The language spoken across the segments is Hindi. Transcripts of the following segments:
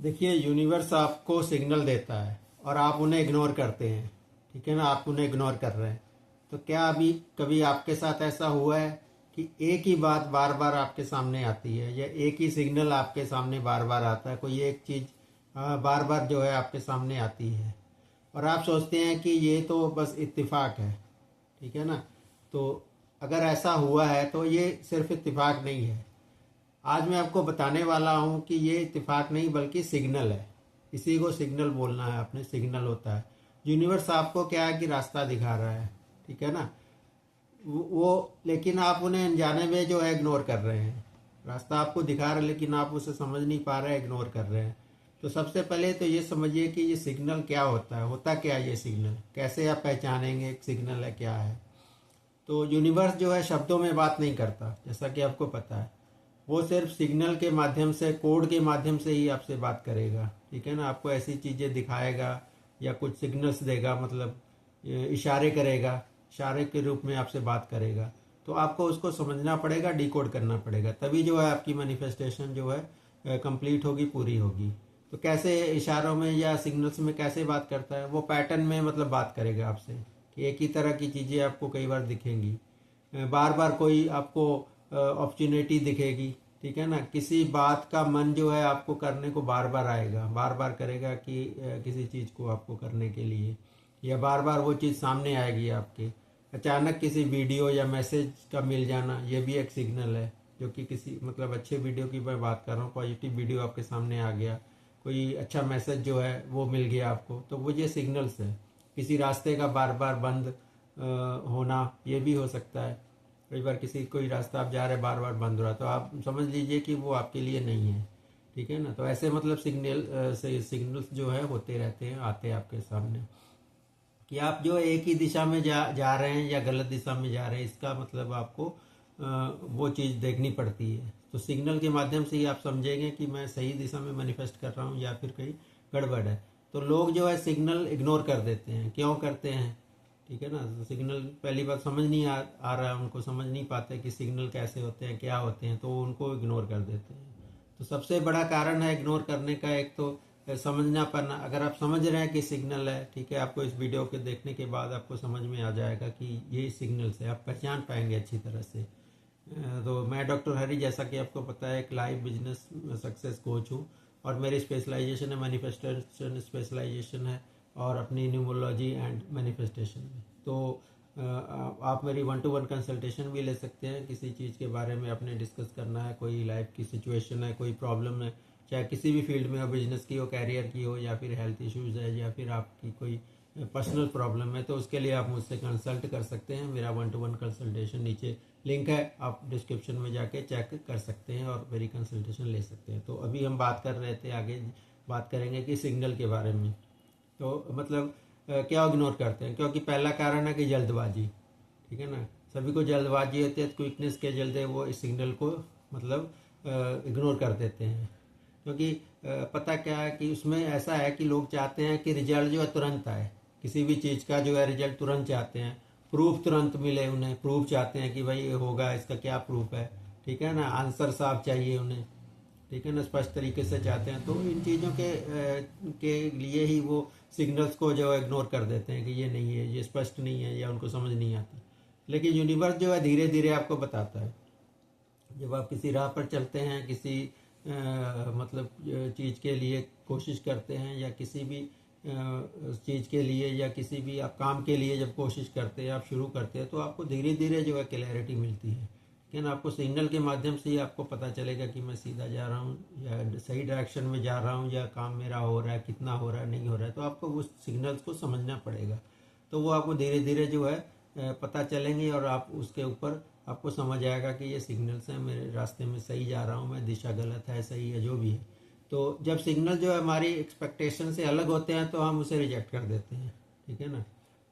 देखिए, यूनिवर्स आपको सिग्नल देता है और आप उन्हें इग्नोर करते हैं। ठीक है ना, आप उन्हें इग्नोर कर रहे हैं। तो क्या अभी कभी आपके साथ ऐसा हुआ है कि एक ही बात बार बार आपके सामने आती है, या एक ही सिग्नल आपके सामने बार बार आता है, कोई एक चीज़ बार बार जो है आपके सामने आती है और आप सोचते हैं कि ये तो बस इत्तेफाक है। ठीक है ना। तो अगर ऐसा हुआ है तो ये सिर्फ इत्तेफाक नहीं है। आज मैं आपको बताने वाला हूँ कि ये इत्तेफाक नहीं बल्कि सिग्नल है। इसी को सिग्नल बोलना है, अपने सिग्नल होता है। यूनिवर्स आपको क्या है कि रास्ता दिखा रहा है। ठीक है ना। वो लेकिन आप उन्हें अनजाने में जो है इग्नोर कर रहे हैं। रास्ता आपको दिखा रहा है लेकिन आप उसे समझ नहीं पा रहे हैं, इग्नोर कर रहे हैं। तो सबसे पहले तो ये समझिए कि ये सिग्नल क्या होता है, होता क्या है ये सिग्नल, कैसे आप पहचानेंगे एक सिग्नल है क्या है। तो यूनिवर्स जो है शब्दों में बात नहीं करता, जैसा कि आपको पता है। वो सिर्फ सिग्नल के माध्यम से, कोड के माध्यम से ही आपसे बात करेगा। ठीक है ना। आपको ऐसी चीज़ें दिखाएगा या कुछ सिग्नल्स देगा, मतलब इशारे करेगा, इशारे के रूप में आपसे बात करेगा। तो आपको उसको समझना पड़ेगा, डिकोड करना पड़ेगा, तभी जो है आपकी मैनिफेस्टेशन जो है कंप्लीट होगी, पूरी होगी। तो कैसे इशारों में या सिग्नल्स में कैसे बात करता है, वो पैटर्न में मतलब बात करेगा आपसे कि एक ही तरह की चीज़ें आपको कई बार दिखेंगी, बार बार कोई आपको अपॉर्चुनिटी दिखेगी। ठीक है ना। किसी बात का मन जो है आपको करने को बार बार आएगा, बार बार करेगा कि किसी चीज़ को आपको करने के लिए, या बार बार वो चीज़ सामने आएगी आपके। अचानक किसी वीडियो या मैसेज का मिल जाना, ये भी एक सिग्नल है। जो कि किसी मतलब अच्छे वीडियो की मैं बात कर रहा हूँ, पॉजिटिव वीडियो आपके सामने आ गया, कोई अच्छा मैसेज जो है वो मिल गया आपको, तो वो ये सिग्नल्स है। किसी रास्ते का बार बार बंद होना, ये भी हो सकता है। कई बार किसी कोई रास्ता आप जा रहे बार बार बंद हो रहा, तो आप समझ लीजिए कि वो आपके लिए नहीं है। ठीक है ना। तो ऐसे मतलब सिग्नल्स जो है होते रहते हैं, आते हैं आपके सामने कि आप जो एक ही दिशा में जा रहे हैं या गलत दिशा में जा रहे हैं, इसका मतलब आपको वो चीज़ देखनी पड़ती है। तो सिग्नल के माध्यम से ही आप समझेंगे कि मैं सही दिशा में मैनिफेस्ट कर रहा हूँ या फिर कहीं गड़बड़ है। तो लोग जो है सिग्नल इग्नोर कर देते हैं। क्यों करते हैं? ठीक है ना। तो सिग्नल पहली बात समझ नहीं आ रहा है उनको, समझ नहीं पाते कि सिग्नल कैसे होते हैं, क्या होते हैं, तो उनको इग्नोर कर देते हैं। तो सबसे बड़ा कारण है इग्नोर करने का, एक तो समझना पाना। अगर आप समझ रहे हैं कि सिग्नल है, ठीक है, आपको इस वीडियो के देखने के बाद आपको समझ में आ जाएगा कि ये सिग्नल्स है, आप पहचान पाएंगे अच्छी तरह से। तो मैं डॉक्टर हरी, जैसा कि आपको पता है, एक लाइव बिजनेस सक्सेस कोच हूँ और मेरी स्पेशलाइजेशन है मैनिफेस्टेशन स्पेशलाइजेशन है, और अपनी न्यूमरोलॉजी एंड मैनिफेस्टेशन में। तो आप मेरी 1-to-1 कंसल्टेशन भी ले सकते हैं। किसी चीज़ के बारे में आपने डिस्कस करना है, कोई लाइफ की सिचुएशन है, कोई प्रॉब्लम है, चाहे किसी भी फील्ड में हो, बिजनेस की हो, कैरियर की हो, या फिर हेल्थ इश्यूज़ है, या फिर आपकी कोई पर्सनल प्रॉब्लम है, तो उसके लिए आप मुझसे कंसल्ट कर सकते हैं। मेरा 1-to-1 कंसल्टेशन नीचे लिंक है, आप डिस्क्रिप्शन में जाके चेक कर सकते हैं और मेरी कंसल्टेशन ले सकते हैं। तो अभी हम बात कर रहे थे, आगे बात करेंगे कि सिग्नल के बारे में। तो मतलब क्या इग्नोर करते हैं? क्योंकि पहला कारण है कि जल्दबाजी। ठीक है ना। सभी को जल्दबाजी होती है, क्विकनेस के जल्दे वो इस सिग्नल को मतलब इग्नोर कर देते हैं। क्योंकि पता क्या है कि उसमें ऐसा है कि लोग चाहते हैं कि रिजल्ट जो है तुरंत आए, किसी भी चीज़ का जो है रिजल्ट तुरंत चाहते हैं, प्रूफ तुरंत मिले उन्हें, प्रूफ चाहते हैं कि भाई ये होगा, इसका क्या प्रूफ है। ठीक है ना। आंसर साफ चाहिए उन्हें। ठीक है ना। स्पष्ट तरीके से चाहते हैं। तो इन चीज़ों के लिए ही वो सिग्नल्स को जो है इग्नोर कर देते हैं कि ये नहीं है, ये स्पष्ट नहीं है, या उनको समझ नहीं आता। लेकिन यूनिवर्स जो है धीरे धीरे आपको बताता है। जब आप किसी राह पर चलते हैं, किसी मतलब चीज़ के लिए कोशिश करते हैं, या किसी भी चीज़ के लिए, या किसी भी आप काम के लिए जब कोशिश करते हैं, आप शुरू करते हैं, तो आपको धीरे धीरे जो है क्लैरिटी मिलती है। लेकिन आपको सिग्नल के माध्यम से ही आपको पता चलेगा कि मैं सीधा जा रहा हूँ या सही डायरेक्शन में जा रहा हूँ, या काम मेरा हो रहा है, कितना हो रहा है, नहीं हो रहा है। तो आपको उस सिग्नल्स को समझना पड़ेगा। तो वो आपको धीरे धीरे जो है पता चलेंगे, और आप उसके ऊपर आपको समझ आएगा कि ये सिग्नल्स हैं, मेरे रास्ते में सही जा रहा हूँ मैं, दिशा गलत है, सही है, जो भी है। तो जब सिग्नल जो है हमारी एक्सपेक्टेशन से अलग होते हैं, तो हम उसे रिजेक्ट कर देते हैं। ठीक है ना।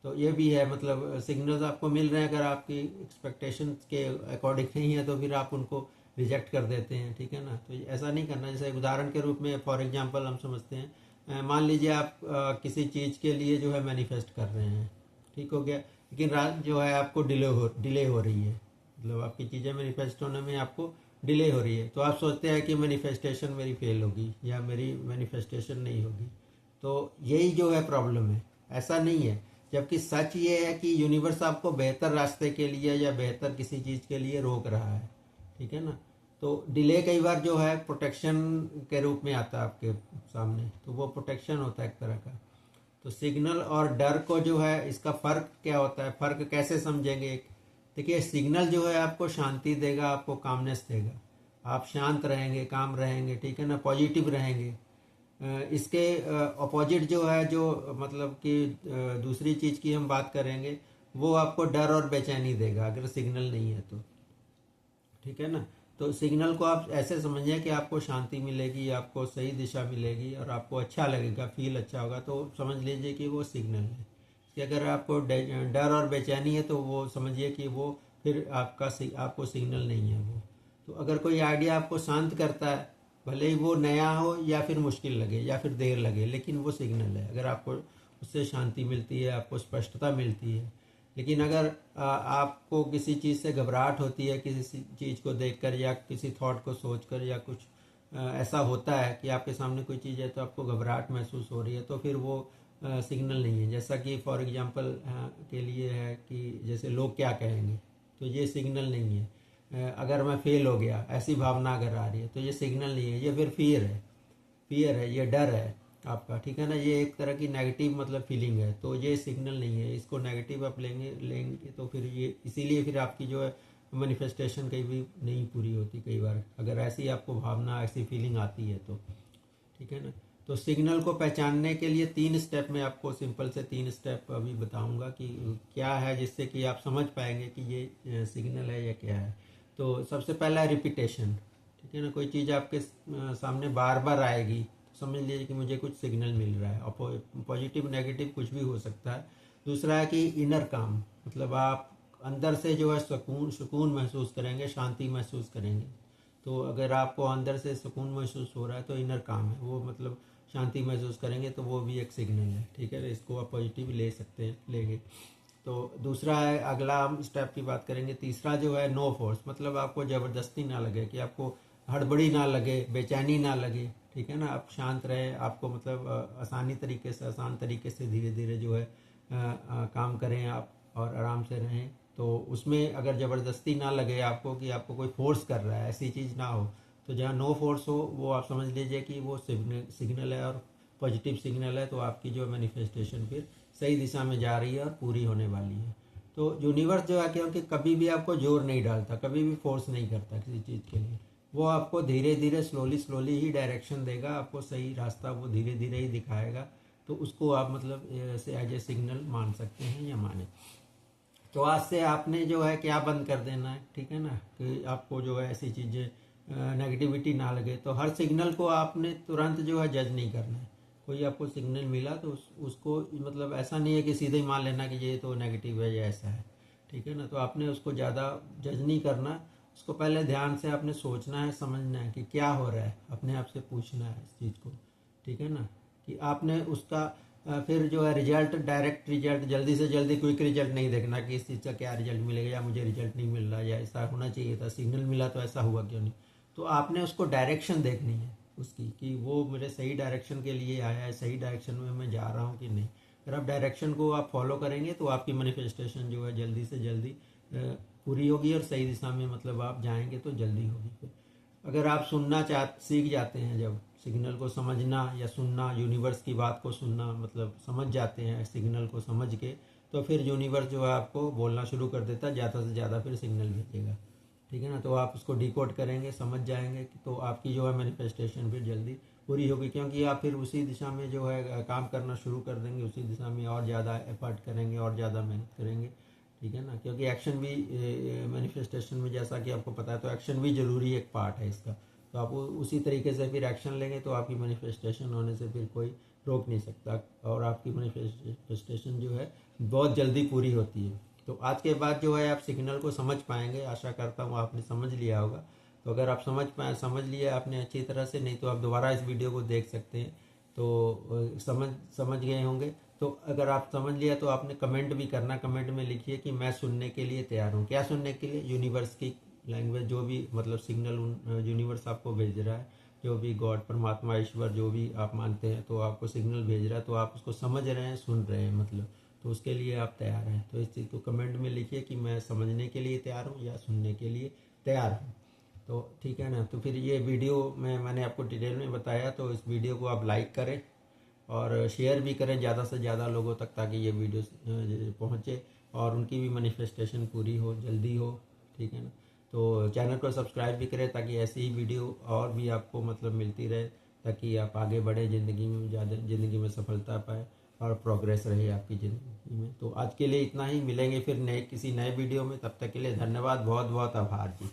तो ये भी है, मतलब सिग्नल्स आपको मिल रहे हैं, अगर आपकी एक्सपेक्टेशन के अकॉर्डिंग नहीं है तो फिर आप उनको रिजेक्ट कर देते हैं। ठीक है ना। तो ऐसा नहीं करना। जैसे उदाहरण के रूप में फॉर एग्जांपल हम समझते हैं, मान लीजिए आप किसी चीज़ के लिए जो है मैनिफेस्ट कर रहे हैं, ठीक हो गया, लेकिन रात जो है आपको डिले हो रही है, मतलब आपकी चीज़ें मैनिफेस्ट होने में आपको डिले हो रही है, तो आप सोचते हैं कि मैनिफेस्टेशन मेरी फेल होगी या मेरी मैनिफेस्टेशन नहीं होगी। तो यही जो है प्रॉब्लम है, ऐसा नहीं है। जबकि सच ये है कि यूनिवर्स आपको बेहतर रास्ते के लिए या बेहतर किसी चीज़ के लिए रोक रहा है, ठीक है ना। तो डिले कई बार जो है प्रोटेक्शन के रूप में आता है आपके सामने, तो वो प्रोटेक्शन होता है एक तरह का। तो सिग्नल और डर को जो है, इसका फ़र्क क्या होता है, फ़र्क कैसे समझेंगे। देखिए, सिग्नल जो है आपको शांति देगा, आपको कामनेस देगा, आप शांत रहेंगे, काम रहेंगे, ठीक है ना, पॉजिटिव रहेंगे। इसके अपोजिट जो है, जो मतलब कि दूसरी चीज़ की हम बात करेंगे, वो आपको डर और बेचैनी देगा अगर सिग्नल नहीं है तो, ठीक है ना। तो सिग्नल को आप ऐसे समझिए कि आपको शांति मिलेगी, आपको सही दिशा मिलेगी और आपको अच्छा लगेगा, फील अच्छा होगा, तो समझ लीजिए कि वो सिग्नल है। कि अगर आपको डर और बेचैनी है तो वो समझिए कि वो फिर आपको सिग्नल नहीं है वो। तो अगर कोई आइडिया आपको शांत करता है, भले ही वो नया हो या फिर मुश्किल लगे या फिर देर लगे, लेकिन वो सिग्नल है। अगर आपको उससे शांति मिलती है, आपको स्पष्टता मिलती है। लेकिन अगर आपको किसी चीज़ से घबराहट होती है, किसी चीज़ को देखकर या किसी थॉट को सोचकर, या कुछ ऐसा होता है कि आपके सामने कोई चीज़ है तो आपको घबराहट महसूस हो रही है, तो फिर वो सिग्नल नहीं है। जैसा कि फॉर एग्जांपल के लिए है कि जैसे लोग क्या कहेंगे, तो ये सिग्नल नहीं है। अगर मैं फेल हो गया, ऐसी भावना अगर आ रही है, तो ये सिग्नल नहीं है, ये फिर फियर है, ये डर है आपका, ठीक है ना। ये एक तरह की नेगेटिव मतलब फीलिंग है, तो ये सिग्नल नहीं है। इसको नेगेटिव आप लेंगे तो फिर ये, इसीलिए फिर आपकी जो है मैनिफेस्टेशन कहीं भी नहीं पूरी होती कई बार, अगर ऐसी आपको भावना, ऐसी फीलिंग आती है तो, ठीक है ना। तो सिग्नल को पहचानने के लिए 3 स्टेप में आपको, सिंपल से 3 स्टेप अभी बताऊंगा कि क्या है, जिससे कि आप समझ पाएंगे कि ये सिग्नल है या क्या है। तो सबसे पहला रिपीटेशन, ठीक है ना। कोई चीज़ आपके सामने बार बार आएगी तो समझ लीजिए कि मुझे कुछ सिग्नल मिल रहा है। पॉजिटिव नेगेटिव कुछ भी हो सकता है। दूसरा है कि इनर काम, मतलब आप अंदर से जो है सुकून महसूस करेंगे, शांति महसूस करेंगे। तो अगर आपको अंदर से सुकून महसूस हो रहा है तो इनर काम है वो, मतलब शांति महसूस करेंगे, तो वो भी एक सिग्नल है, ठीक है। इसको आप पॉजिटिव ले सकते हैं, लेंगे। तो दूसरा है, अगला हम स्टेप की बात करेंगे। तीसरा जो है नो फोर्स, मतलब आपको ज़बरदस्ती ना लगे, कि आपको हड़बड़ी ना लगे, बेचैनी ना लगे, ठीक है ना। आप शांत रहे, आपको मतलब आसान तरीके से धीरे धीरे जो है काम करें आप, और आराम से रहें। तो उसमें अगर ज़बरदस्ती ना लगे आपको कि आपको कोई फोर्स कर रहा है, ऐसी चीज़ ना हो। तो जहाँ नो फोर्स हो, वो आप समझ लीजिए कि वो सिग्नल है, और पॉजिटिव सिग्नल है। तो आपकी जो मैनिफेस्टेशन फिर सही दिशा में जा रही है और पूरी होने वाली है। तो यूनिवर्स जो है, क्योंकि कभी भी आपको जोर नहीं डालता, कभी भी फोर्स नहीं करता किसी चीज़ के लिए, वो आपको धीरे धीरे स्लोली ही डायरेक्शन देगा, आपको सही रास्ता वो धीरे धीरे ही दिखाएगा। तो उसको आप मतलब एज ए सिग्नल मान सकते हैं या माने। तो आज से आपने जो है क्या बंद कर देना है, ठीक है ना, कि आपको जो है ऐसी चीज़ें नेगेटिविटी ना लगे। तो हर सिग्नल को आपने तुरंत जो है जज नहीं करना है। कोई आपको सिग्नल मिला तो उसको मतलब ऐसा नहीं है कि सीधे ही मान लेना कि ये तो नेगेटिव है या ऐसा है, ठीक है ना। तो आपने उसको ज़्यादा जज नहीं करना, उसको पहले ध्यान से आपने सोचना है, समझना है कि क्या हो रहा है, अपने आप से पूछना है इस चीज़ को, ठीक है ना। कि आपने उसका फिर जो है रिजल्ट, डायरेक्ट रिजल्ट, जल्दी से जल्दी क्विक रिजल्ट नहीं देखना कि इस चीज़ का क्या रिजल्ट मिलेगा, या मुझे रिजल्ट नहीं मिल रहा, या ऐसा होना चाहिए था, सिग्नल मिला तो ऐसा हुआ क्यों नहीं। तो आपने उसको डायरेक्शन देखनी है उसकी, कि वो मेरे सही डायरेक्शन के लिए आया है, सही डायरेक्शन में मैं जा रहा हूँ कि नहीं। अगर आप डायरेक्शन को आप फॉलो करेंगे तो आपकी मैनिफेस्टेशन जो है जल्दी से जल्दी पूरी होगी, और सही दिशा में मतलब आप जाएंगे तो जल्दी होगी। अगर आप सीख जाते हैं, जब सिग्नल को समझना या सुनना, यूनिवर्स की बात को सुनना, मतलब समझ जाते हैं सिग्नल को समझ के, तो फिर यूनिवर्स जो है आपको बोलना शुरू कर देता है, ज़्यादा से ज़्यादा फिर सिग्नल भेजेगा, ठीक है ना। तो आप उसको डिकोड करेंगे, समझ जाएंगे, तो आपकी जो है मैनिफेस्टेशन फिर जल्दी पूरी होगी, क्योंकि आप फिर उसी दिशा में जो है काम करना शुरू कर देंगे, उसी दिशा में और ज़्यादा एफर्ट करेंगे और ज़्यादा मेहनत करेंगे, ठीक है ना। क्योंकि एक्शन भी मैनिफेस्टेशन में, जैसा कि आपको पता है, तो एक्शन भी जरूरी एक पार्ट है इसका। तो आप उसी तरीके से फिर एक्शन लेंगे तो आपकी मैनिफेस्टेशन होने से फिर कोई रोक नहीं सकता, और आपकी मैनिफेस्टेशन जो है बहुत जल्दी पूरी होती है। तो आज के बाद जो है आप सिग्नल को समझ पाएंगे, आशा करता हूँ आपने समझ लिया होगा। तो अगर आप समझ लिया आपने अच्छी तरह से, नहीं तो आप दोबारा इस वीडियो को देख सकते हैं। तो समझ गए होंगे। तो अगर आप समझ लिया तो आपने कमेंट भी करना, कमेंट में लिखिए कि मैं सुनने के लिए तैयार हूँ। क्या सुनने के लिए? यूनिवर्स की लैंग्वेज जो भी मतलब सिग्नल यूनिवर्स आपको भेज रहा है, जो भी गॉड परमात्मा ईश्वर जो भी आप मानते हैं, तो आपको सिग्नल भेज रहा है, तो आप उसको समझ रहे हैं, सुन रहे हैं मतलब, तो उसके लिए आप तैयार हैं। तो इस चीज़ को कमेंट में लिखिए कि मैं समझने के लिए तैयार हूँ या सुनने के लिए तैयार हूँ। तो ठीक है ना। तो फिर ये वीडियो में मैंने आपको डिटेल में बताया, तो इस वीडियो को आप लाइक करें और शेयर भी करें ज़्यादा से ज़्यादा लोगों तक, ताकि ये वीडियो पहुँचे और उनकी भी मैनिफेस्टेशन पूरी हो, जल्दी हो। ठीक है ना। तो चैनल को सब्सक्राइब भी करें ताकि ऐसी ही वीडियो और भी आपको मतलब मिलती रहे, ताकि आप आगे बढ़े ज़िंदगी में, ज़्यादा ज़िंदगी में सफलता पाए और प्रोग्रेस रहे आपकी ज़िंदगी में। तो आज के लिए इतना ही, मिलेंगे फिर किसी नए वीडियो में। तब तक के लिए धन्यवाद, बहुत बहुत आभार जी।